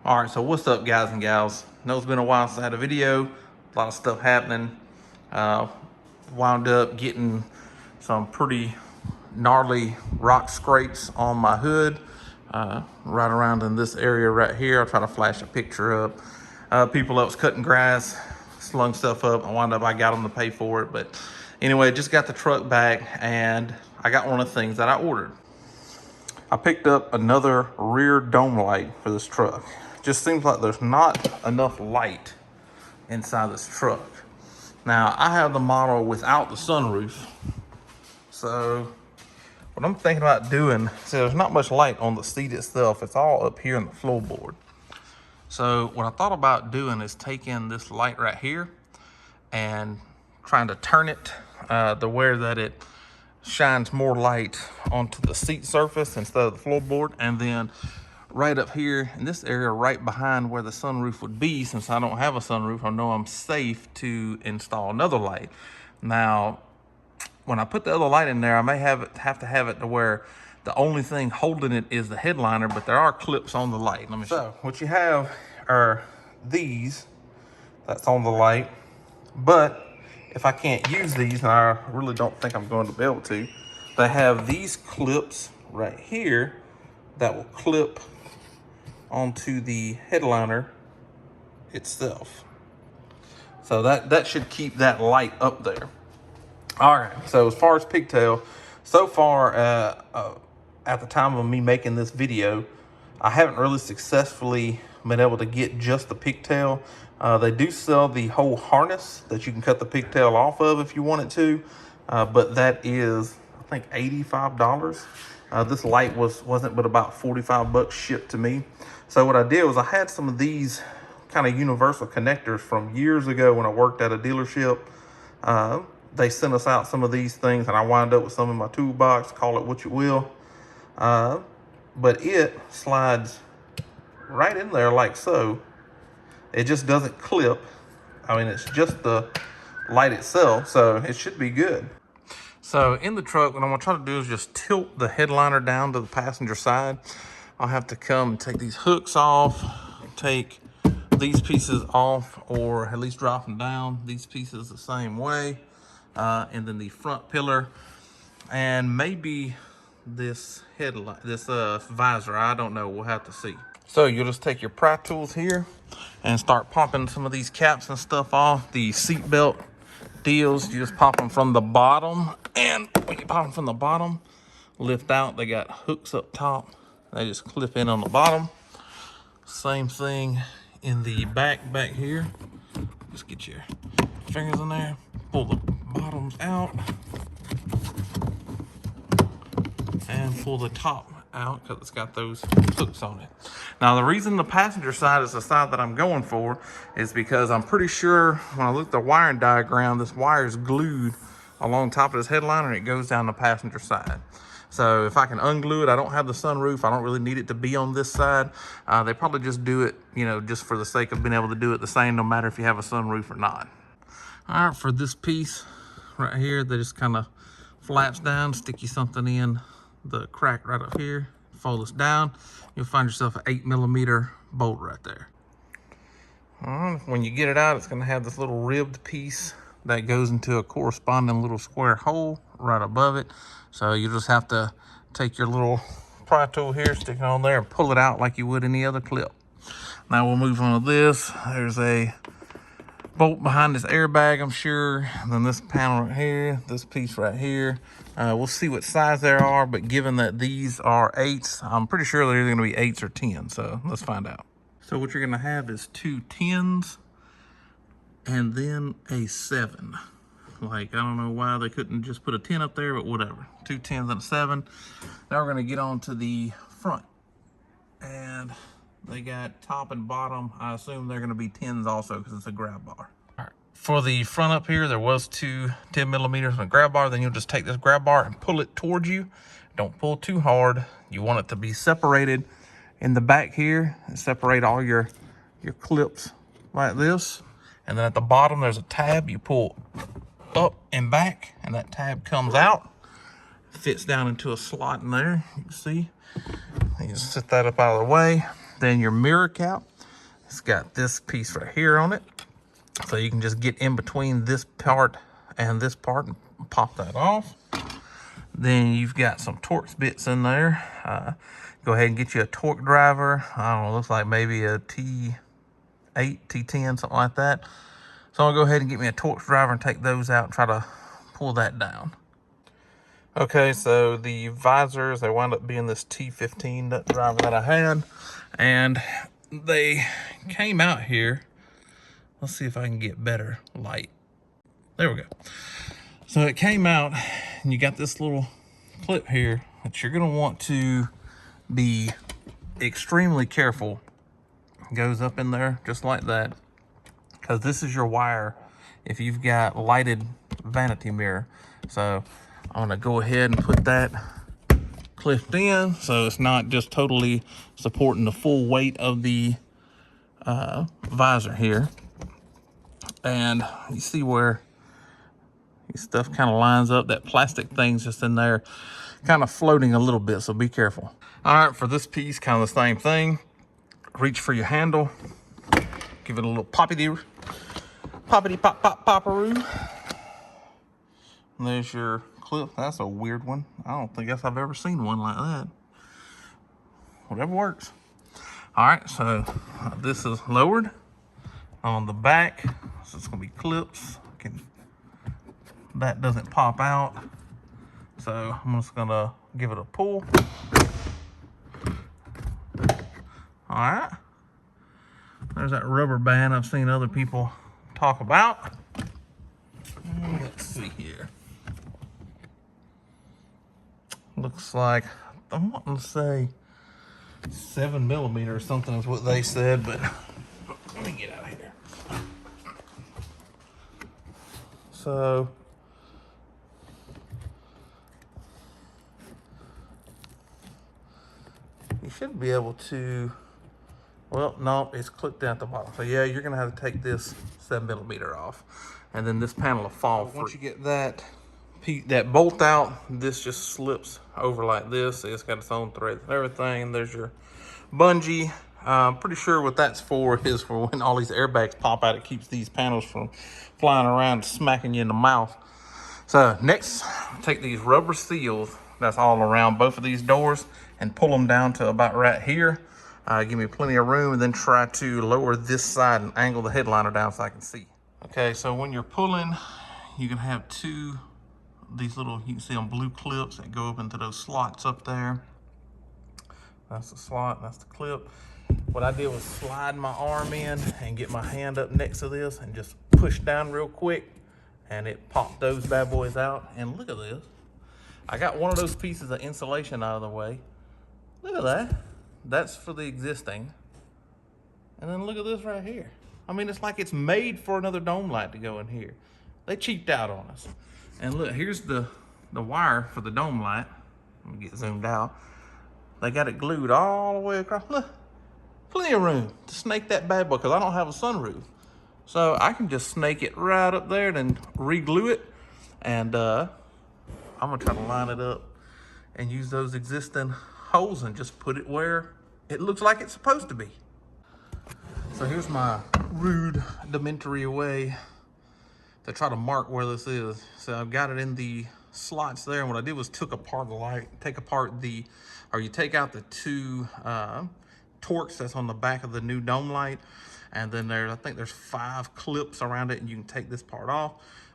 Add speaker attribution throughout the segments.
Speaker 1: All right, so what's up, guys and gals? Know it's been a while since I had a video. A lot of stuff happening. Wound up getting some pretty gnarly rock scrapes on my hood, right around in this area right here. I'll try to flash a picture up. People that was cutting grass, slung stuff up. I got them to pay for it. But anyway, just got the truck back and I got one of the things that I ordered. I picked up another rear dome light for this truck. Just seems like there's not enough light inside this truck. Now, I have the model without the sunroof. So what I'm thinking about doing, see, there's not much light on the seat itself. It's all up here in the floorboard. So what I thought about doing is taking this light right here and trying to turn it to where that it shines more light onto the seat surface instead of the floorboard, and then right up here in this area right behind where the sunroof would be, since I don't have a sunroof, I know I'm safe to install another light. Now when I put the other light in there, I may have to have it to where the only thing holding it is the headliner, but there are clips on the light. Let me show. So what you have are these that's on the light, but if I can't use these, and I really don't think I'm going to be able to, they have these clips right here that will clip onto the headliner itself. So that should keep that light up there. All right, so as far as pigtail, so far at the time of me making this video, I haven't really successfully been able to get just the pigtail. They do sell the whole harness that you can cut the pigtail off of if you wanted to, but that is, I think, $85. This light wasn't but about 45 bucks shipped to me. So what I did was I had some of these kind of universal connectors from years ago when I worked at a dealership. They sent us out some of these things, and I wound up with some in my toolbox, call it what you will. But it slides right in there like so. It just doesn't clip. I mean, it's just the light itself, so it should be good. So in the truck, what I'm gonna try to do is just tilt the headliner down to the passenger side. I'll have to come and take these hooks off, take these pieces off, or at least drop them down. These pieces the same way. And then the front pillar, and maybe this headlight, this visor, I don't know, we'll have to see. So you'll just take your pry tools here and start popping some of these caps and stuff off. The seat belt deals, you just pop them from the bottom, and when you pop them from the bottom, lift out, they got hooks up top, they just clip in on the bottom. Same thing in the back here. Just get your fingers in there, pull the bottoms out, and pull the top out because it's got those hooks on it. Now the reason the passenger side is the side that I'm going for is because I'm pretty sure when I look at the wiring diagram, this wire is glued along top of this headliner and it goes down the passenger side. So if I can unglue it, I don't have the sunroof, I don't really need it to be on this side. They probably just do it, you know, just for the sake of being able to do it the same no matter if you have a sunroof or not. All right, for this piece right here, that just kind of flaps down, stick you something in the crack right up here, fold this down, you'll find yourself an 8mm bolt right there. When you get it out, it's going to have this little ribbed piece that goes into a corresponding little square hole right above it. So you just have to take your little pry tool here, stick it on there, and pull it out like you would any other clip. Now we'll move on to this. There's a bolt behind this airbag, I'm sure. And then this panel right here, this piece right here. We'll see what size there are, but given that these are 8s, I'm pretty sure they're either gonna be 8s or 10s, so let's find out. So what you're gonna have is 2 10s and then a 7. Like, I don't know why they couldn't just put a 10 up there, but whatever. 2 10s and a 7. Now we're gonna get on to the front. And they got top and bottom. I assume they're gonna be 10s also because it's a grab bar. All right. For the front up here, there was 2 10mm and a grab bar. Then you'll just take this grab bar and pull it towards you. Don't pull too hard. You want it to be separated in the back here and separate all your clips like this. And then at the bottom, there's a tab. You pull up and back, and that tab comes out. Fits down into a slot in there, you can see. You just set that up out of the way. Then your mirror cap. It's got this piece right here on it. So you can just get in between this part and this part and pop that off. Then you've got some Torx bits in there. Go ahead and get you a torque driver. I don't know, looks like maybe a T8, T10, something like that. So I'll go ahead and get me a Torx driver and take those out and try to pull that down. Okay, so the visors, they wound up being this T15 nut driver that I had. And they came out here. Let's see if I can get better light. There we go. So it came out, and you got this little clip here that you're gonna want to be extremely careful. It goes up in there just like that, because this is your wire if you've got lighted vanity mirror. So I'm gonna go ahead and put that clipped in so it's not just totally supporting the full weight of the visor here. And you see where this stuff kind of lines up. That plastic thing's just in there kind of floating a little bit, so be careful. All right, for this piece, kind of the same thing. Reach for your handle, give it a little poppity pop-pop-pop-pop-a-roo. And there's your clip. That's a weird one. I don't think I've ever seen one like that. Whatever works. All right, so this is lowered on the back. So it's gonna be clips. That doesn't pop out. So I'm just gonna give it a pull. All right. There's that rubber band I've seen other people talk about. Let's see here. Looks like, I'm wanting to say 7mm or something is what they said, but let me get out of here. So you should be able to, well, no, it's clipped down at the bottom. So yeah, you're gonna have to take this 7mm off, and then this panel will fall free. Once you get that bolt out, this just slips over like this. It's got its own threads and everything. There's your bungee. I'm pretty sure what that's for is for when all these airbags pop out, it keeps these panels from flying around and smacking you in the mouth. So next, take these rubber seals that's all around both of these doors and pull them down to about right here. Give me plenty of room, and then try to lower this side and angle the headliner down so I can see. Okay, so when you're pulling, you can have these little, you can see them blue clips that go up into those slots up there. That's the slot, that's the clip. What I did was slide my arm in and get my hand up next to this and just push down real quick, and it popped those bad boys out. And look at this. I got one of those pieces of insulation out of the way. Look at that. That's for the existing. And then look at this right here. I mean, it's like it's made for another dome light to go in here. They cheaped out on us. And look, here's the wire for the dome light. Let me get zoomed out. They got it glued all the way across. Look, plenty of room to snake that bad boy, because I don't have a sunroof. So I can just snake it right up there and then re-glue it. And I'm gonna try to line it up and use those existing holes and just put it where it looks like it's supposed to be. So here's my rudimentary way to try to mark where this is. So I've got it in the slots there, and what I did was took apart the light, you take out the two Torx that's on the back of the new dome light, and then I think there's 5 clips around it, and you can take this part off.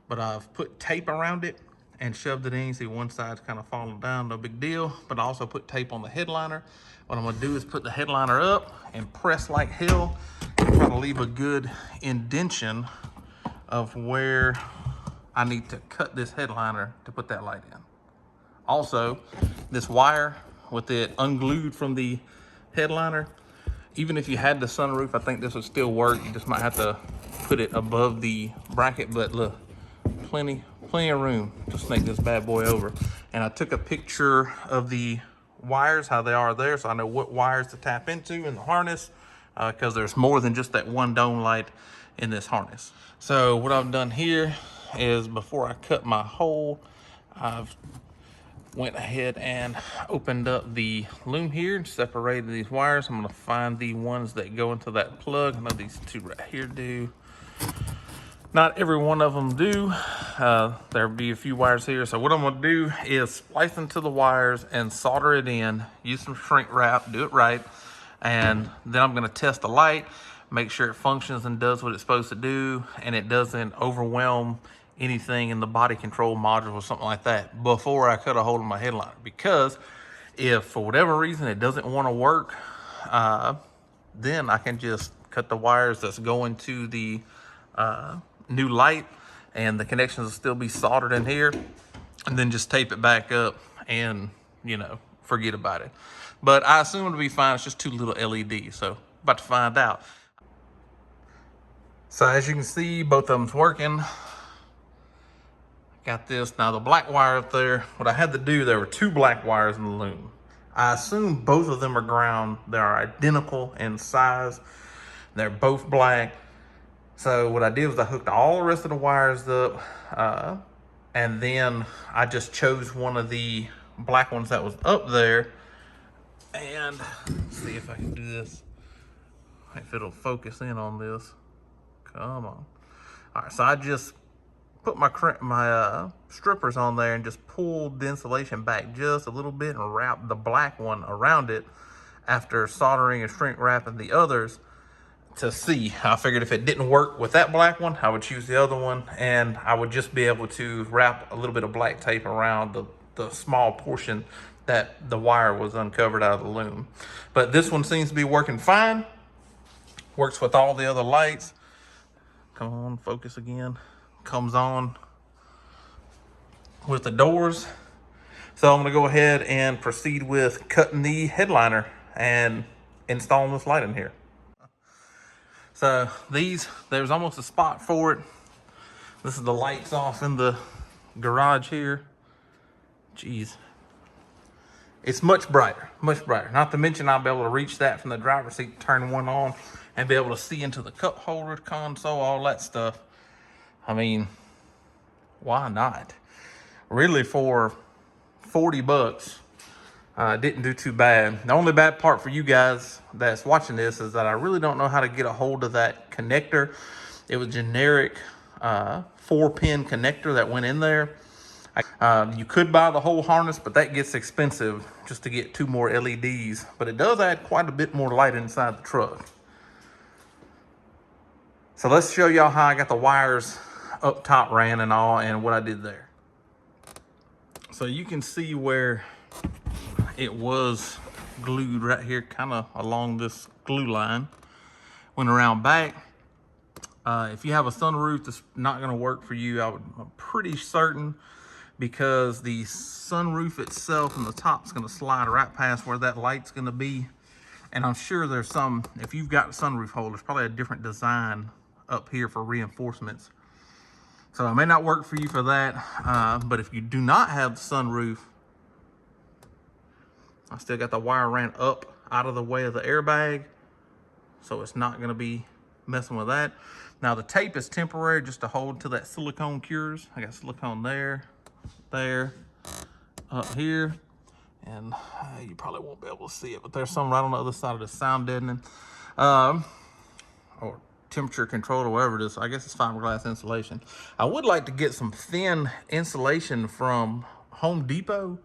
Speaker 1: But I've put tape around it and shoved it in. You see one side's kind of falling down, no big deal. But I also put tape on the headliner. What I'm gonna do is put the headliner up and press like hell and try to leave a good indentation of where I need to cut this headliner to put that light in. Also, this wire with it unglued from the headliner, even if you had the sunroof, I think this would still work. You just might have to put it above the bracket, but look, plenty of room to snake this bad boy over. And I took a picture of the wires, how they are there, so I know what wires to tap into in the harness, because there's more than just that one dome light in this harness. So what I've done here is, before I cut my hole, I've went ahead and opened up the loom here and separated these wires. I'm gonna find the ones that go into that plug. I know these two right here do. Not every one of them do. There'll be a few wires here. So what I'm gonna do is splice into the wires and solder it in, use some shrink wrap, do it right. And then I'm gonna test the light, make sure it functions and does what it's supposed to do, and it doesn't overwhelm anything in the body control module or something like that before I cut a hole in my headliner. Because if for whatever reason it doesn't wanna work, then I can just cut the wires that's going to the new light, and the connections will still be soldered in here, and then just tape it back up and, you know, forget about it. But I assume it'll be fine. It's just two little LEDs, so about to find out. So as you can see, both of them's working. Got this. Now the black wire up there, what I had to do, there were two black wires in the loom. I assume both of them are ground. They are identical in size. They're both black. So what I did was I hooked all the rest of the wires up, and then I just chose one of the black ones that was up there. And let's see if I can do this, if it'll focus in on this. Come on. All right, so I just put my strippers on there and just pulled the insulation back just a little bit and wrapped the black one around it after soldering and shrink wrapping the others to see. I figured if it didn't work with that black one, I would choose the other one, and I would just be able to wrap a little bit of black tape around the small portion that the wire was uncovered out of the loom. But this one seems to be working fine. Works with all the other lights. Come on, focus again. Comes on with the doors. So I'm gonna go ahead and proceed with cutting the headliner and installing this light in here. So there's almost a spot for it. This is the lights off in the garage here. Jeez. It's much brighter, much brighter. Not to mention I'll be able to reach that from the driver's seat, turn one on, and be able to see into the cup holder, console, all that stuff. I mean, why not? Really, for 40 bucks, didn't do too bad. The only bad part for you guys that's watching this is that I really don't know how to get a hold of that connector. It was generic 4-pin connector that went in there. You could buy the whole harness, but that gets expensive just to get 2 more LEDs. But it does add quite a bit more light inside the truck. So let's show y'all how I got the wires up top ran and all, and what I did there. So you can see where it was glued right here, kind of along this glue line. Went around back. If you have a sunroof, that's not going to work for you. I'm pretty certain, because the sunroof itself and the top's going to slide right past where that light's going to be. And I'm sure there's some, if you've got sunroof holders, probably a different design up here for reinforcements. So it may not work for you for that, but if you do not have the sunroof, I still got the wire ran up out of the way of the airbag, so it's not going to be messing with that. Now the tape is temporary, just to hold till that silicone cures. I got silicone there, up here, and you probably won't be able to see it, but there's some right on the other side of the sound deadening, or temperature control, or whatever it is. I guess it's fiberglass insulation. I would like to get some thin insulation from Home Depot,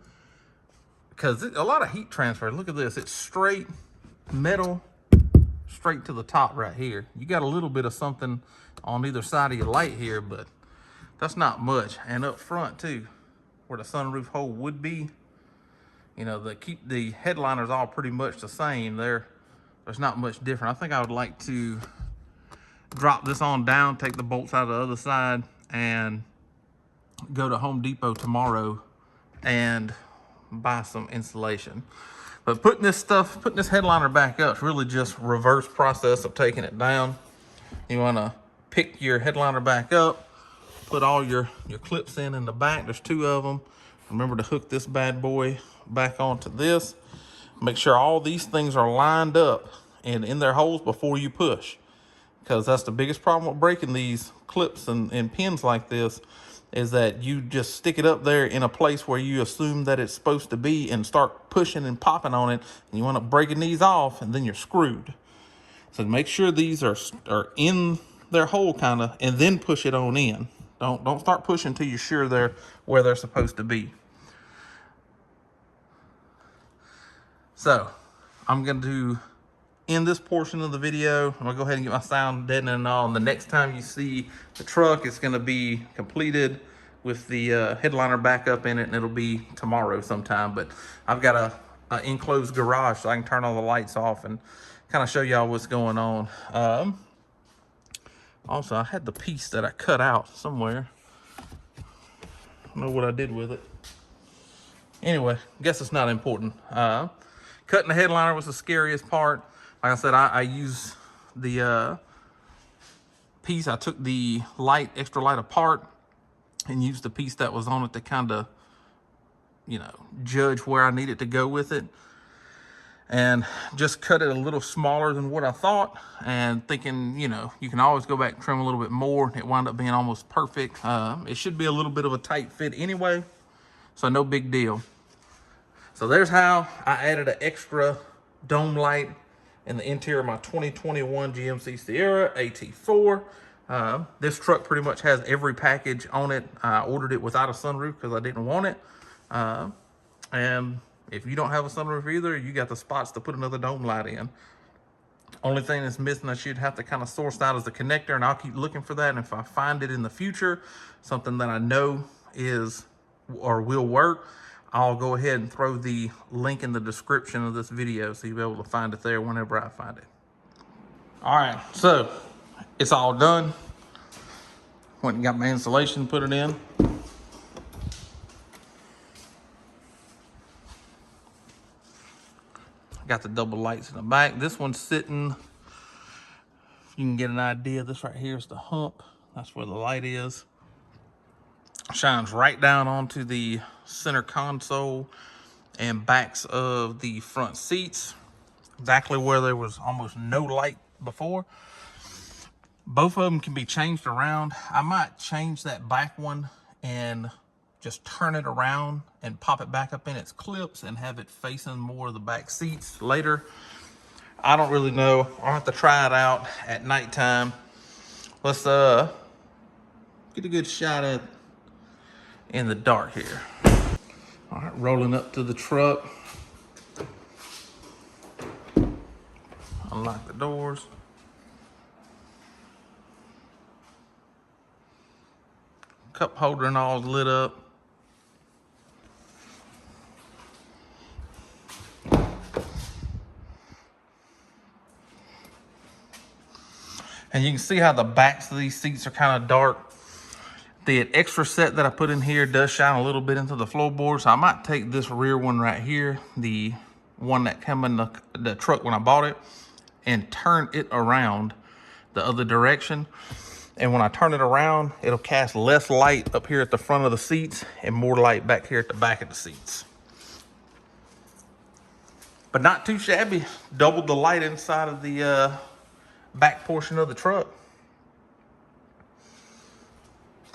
Speaker 1: because a lot of heat transfer. Look at this, it's straight metal, straight to the top right here. You got a little bit of something on either side of your light here, but that's not much. And up front too, where the sunroof hole would be, you know, keep the headliners all pretty much the same. There's not much different. I think I would like to drop this on down, take the bolts out of the other side, and go to Home Depot tomorrow and buy some insulation. But putting this headliner back up is really just reverse process of taking it down. You want to pick your headliner back up, put all your clips in the back. There's 2 of them. Remember to hook this bad boy back onto this. Make sure all these things are lined up and in their holes before you push, because that's the biggest problem with breaking these clips and pins like this, is that you just stick it up there in a place where you assume that it's supposed to be and start pushing and popping on it, and you want to breaking these off, and then you're screwed. So make sure these are in their hole kind of, and then push it on in. Don't start pushing until you're sure they're where they're supposed to be. So I'm going to end this portion of the video. I'm gonna go ahead and get my sound deadening and all, and the next time you see the truck, it's gonna be completed with the headliner back up in it, and it'll be tomorrow sometime. But I've got a enclosed garage, so I can turn all the lights off and kind of show y'all what's going on. Also, I had the piece that I cut out somewhere. I don't know what I did with it. Anyway, guess it's not important. Cutting the headliner was the scariest part. Like I said, I used the piece. I took the extra light apart and used the piece that was on it to kind of, you know, judge where I needed to go with it. And just cut it a little smaller than what I thought, and thinking, you know, you can always go back and trim a little bit more. It wound up being almost perfect. It should be a little bit of a tight fit anyway, so no big deal. So there's how I added an extra dome light in the interior of my 2021 GMC Sierra AT4. This truck pretty much has every package on it. I ordered it without a sunroof because I didn't want it. And if you don't have a sunroof either, you got the spots to put another dome light in. Only thing that's missing, I should have to kind of source out, is the connector, and I'll keep looking for that. And if I find it in the future, something that I know is or will work, I'll go ahead and throw the link in the description of this video so you'll be able to find it there whenever I find it. All right, so it's all done. Went and got my insulation, put it in. Got the double lights in the back. This one's sitting, if you can get an idea, this right here is the hump. That's where the light is. Shines right down onto the center console and backs of the front seats, exactly where there was almost no light before. Both of them can be changed around. I might change that back one and just turn it around and pop it back up in its clips and have it facing more of the back seats later. I don't really know. I'll have to try it out at nighttime. Let's get a good shot at in the dark here. All right, rolling up to the truck. Unlock the doors. Cup holder and all is lit up. And you can see how the backs of these seats are kind of dark. The extra set that I put in here does shine a little bit into the floorboard, so I might take this rear one right here, the one that came in the truck when I bought it, and turn it around the other direction. And when I turn it around, it'll cast less light up here at the front of the seats and more light back here at the back of the seats. But not too shabby. Doubled the light inside of the back portion of the truck.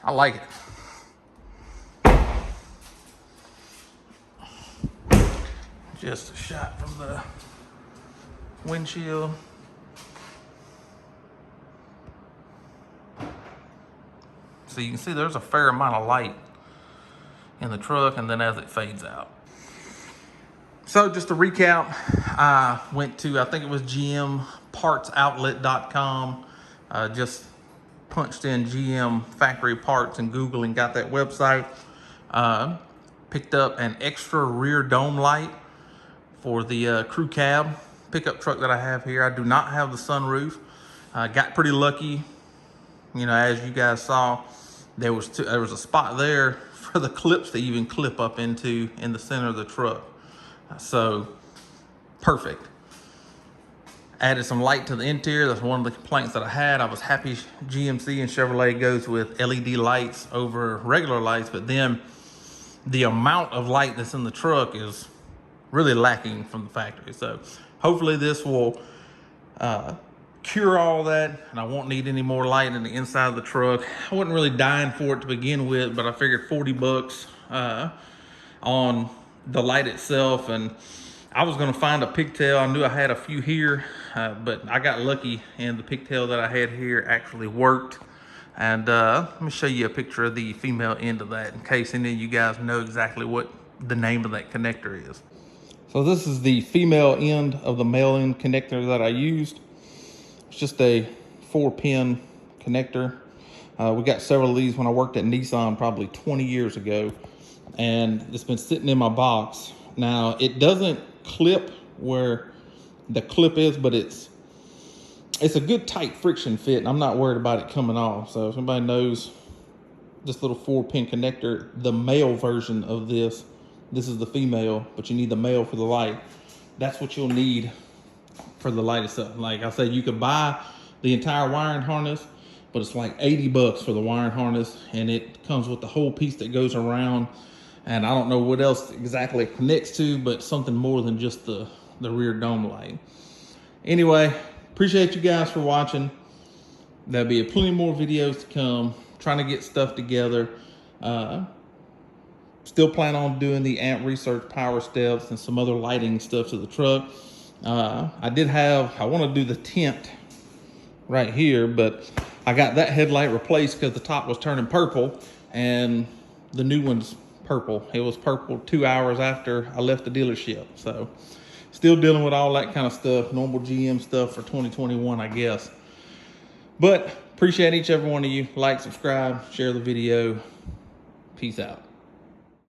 Speaker 1: I like it. Just a shot from the windshield. So you can see there's a fair amount of light in the truck, and then as it fades out. So just to recap, I went to, I think it was gmpartsoutlet.com, just punched in GM factory parts in Google and got that website. Picked up an extra rear dome light for the crew cab pickup truck that I have here. I do not have the sunroof. Got pretty lucky. You know, as you guys saw, there was a spot there for the clips to even clip up into in the center of the truck. So perfect. Added some light to the interior. That's one of the complaints that I had. I was happy GMC and Chevrolet goes with LED lights over regular lights, but then the amount of light that's in the truck is really lacking from the factory. So hopefully this will cure all that, and I won't need any more light in the inside of the truck. I wasn't really dying for it to begin with, but I figured 40 bucks on the light itself, and I was gonna find a pigtail. I knew I had a few here, but I got lucky and the pigtail that I had here actually worked. And let me show you a picture of the female end of that in case any of you guys know exactly what the name of that connector is. So this is the female end of the male end connector that I used. It's just a 4-pin connector. We got several of these when I worked at Nissan probably 20 years ago, and it's been sitting in my box. Now it doesn't clip where the clip is, but it's a good tight friction fit, and I'm not worried about it coming off. So if anybody knows this little 4-pin connector, the male version of this is the female, but you need the male for the light. That's what you'll need for the light itself. Like I said, you could buy the entire wiring harness, but it's like 80 bucks for the wiring harness, and it comes with the whole piece that goes around. And I don't know what else exactly it connects to, but something more than just the rear dome light. Anyway, appreciate you guys for watching. There'll be plenty more videos to come, trying to get stuff together. Still plan on doing the amp research power steps and some other lighting stuff to the truck. I want to do the tint right here, but I got that headlight replaced because the top was turning purple, and the new one's purple. It was purple 2 hours after I left the dealership. So still dealing with all that kind of stuff, normal GM stuff for 2021, I guess. But appreciate each every one of you. Like, subscribe, share the video. Peace out.